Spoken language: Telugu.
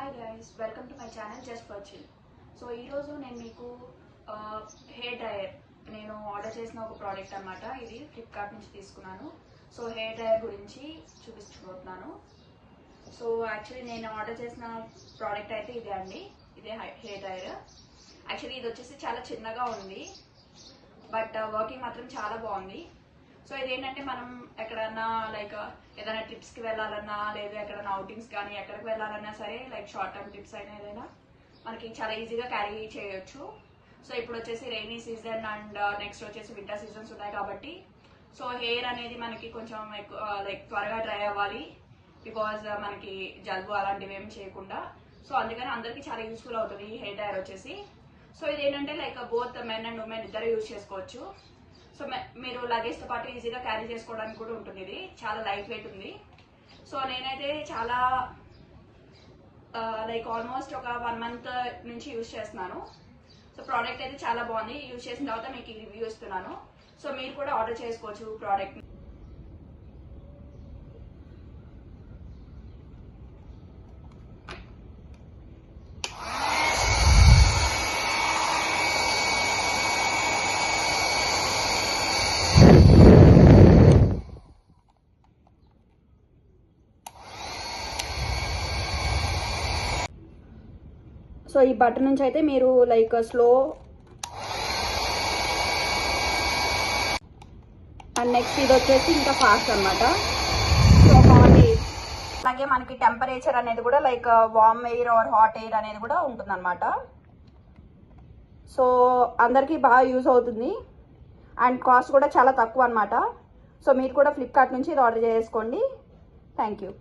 Hi guys, welcome to my channel just for chill. So ఈరోజు నేను మీకు హెయిర్ డ్రైయర్ నేను ఆర్డర్ చేసిన ఒక ప్రోడక్ట్ అనమాట. ఇది ఫ్లిప్కార్ట్ నుంచి తీసుకున్నాను. సో హెయిర్ డ్రైయర్ గురించి చూపించబోతున్నాను. సో యాక్చువల్లీ నేను ఆర్డర్ చేసిన ప్రోడక్ట్ అయితే ఇదే అండి. ఇదే హెయిర్ డ్రైయర్. యాక్చువల్లీ ఇది వచ్చేసి చాలా చిన్నగా ఉంది, బట్ వర్కింగ్ మాత్రం చాలా బాగుంది. సో ఇదేంటంటే మనం ఎక్కడన్నా లైక్ ఏదైనా ట్రిప్స్కి వెళ్ళాలన్నా, లేదా ఎక్కడైనా అవుటింగ్స్ కానీ ఎక్కడికి వెళ్ళాలన్నా సరే, లైక్ షార్ట్ టర్మ్ ట్రిప్స్ అయినా ఏదైనా మనకి చాలా ఈజీగా క్యారీ చేయొచ్చు. సో ఇప్పుడు వచ్చేసి రైనీ సీజన్ అండ్ నెక్స్ట్ వచ్చేసి వింటర్ సీజన్స్ ఉన్నాయి కాబట్టి సో హెయిర్ అనేది మనకి కొంచెం లైక్ త్వరగా డ్రై అవ్వాలి, బికాజ్ మనకి జలుబు అలాంటివి ఏమి చేయకుండా. సో అందుకని అందరికీ చాలా యూస్ఫుల్ అవుతుంది ఈ హెయిర్ డ్రైయర్ వచ్చేసి. సో ఇదేంటంటే like both men and women ఇద్దరు యూజ్ చేసుకోవచ్చు. సో మీరు లగేజ్తో పాటు ఈజీగా క్యారీ చేసుకోవడానికి కూడా ఉంటుంది. ఇది చాలా లైట్ వెయిట్ ఉంది. సో నేనైతే చాలా లైక్ ఆల్మోస్ట్ ఒక 1 month నుంచి యూజ్ చేస్తున్నాను. సో ప్రోడక్ట్ అయితే చాలా బాగుంది. యూజ్ చేసిన తర్వాత మీకు రివ్యూ ఇస్తున్నాను. సో మీరు కూడా ఆర్డర్ చేసుకోవచ్చు ప్రోడక్ట్. సో ఈ బటన్ నుంచి అయితే మీరు లైక్ స్లో అండ్ నెక్స్ట్ ఇది వచ్చేసి ఇంకా ఫాస్ట్ అనమాట. సో అలాగే మనకి టెంపరేచర్ అనేది కూడా like warm air or hot air అనేది కూడా ఉంటుంది అనమాట. సో అందరికీ బాగా యూజ్ అవుతుంది అండ్ కాస్ట్ కూడా చాలా తక్కువ అనమాట. సో మీరు కూడా ఫ్లిప్కార్ట్ నుంచి ఇది ఆర్డర్ చేసుకోండి. Thank you.